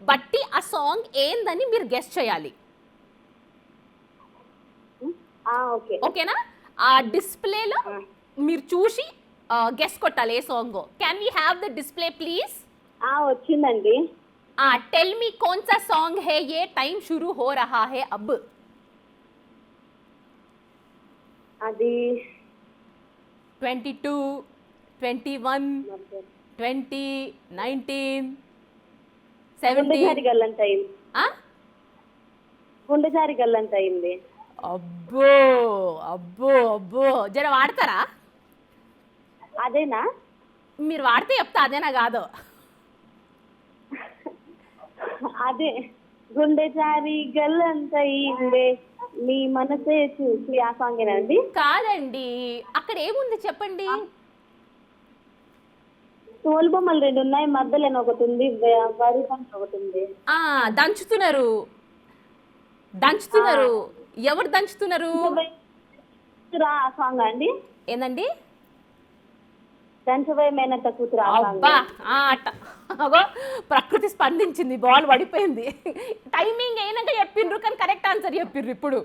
బట్టి ఆ సాంగ్ ఏందని మీరు గెస్ చేయాలి. ఓకే. ఓకేనా? ఆ డిస్‌ప్లేలో మీరు చూసి గెస్ కొట్టాలి ఏ సాంగో. Can we have the display please? వచ్చిందండి. टेल मी कौन सा सॉन्ग है ये टाइम शुरू हो रहा है अब? అది 22, 21, 20, 19, గుండె 17. జారి గల్లంత అయింది. ఆ? గుండె జారి గల్లంత అయింది. అబ్బో అబ్బో అబ్బో జర వాడతారా? అదేనా? మీరు వాడితే చెప్తా అదేనా కాదో. అదే గుండె జారి గల్లంత అయిందే నీ మనసే చూసి ఆ సాంగేనా అండి? కాదండి, అక్కడ ఏముంది చెప్పండి. తోలు బొమ్మలు 2 ఉన్నాయి. మధ్యలోనే ఒకటి ఉంది. వరి పంట ఒకటి ఉంది. దంచుతున్నారు దంచుతున్నారు. ఎవరు దంచుతున్నారు? కూతురా ఆ సాంగ్ అండి? ఏందండి? దంచబోయే మేనత్త కూతురు ఆ సాంగ్. అబ్బా అగో ప్రకృతి స్పందించింది, బాల్ పడిపోయింది. టైమింగ్ అయినాక చెప్పిండ్రు కానీ కరెక్ట్ ఆన్సర్ చెప్పిండ్రు ఇప్పుడు.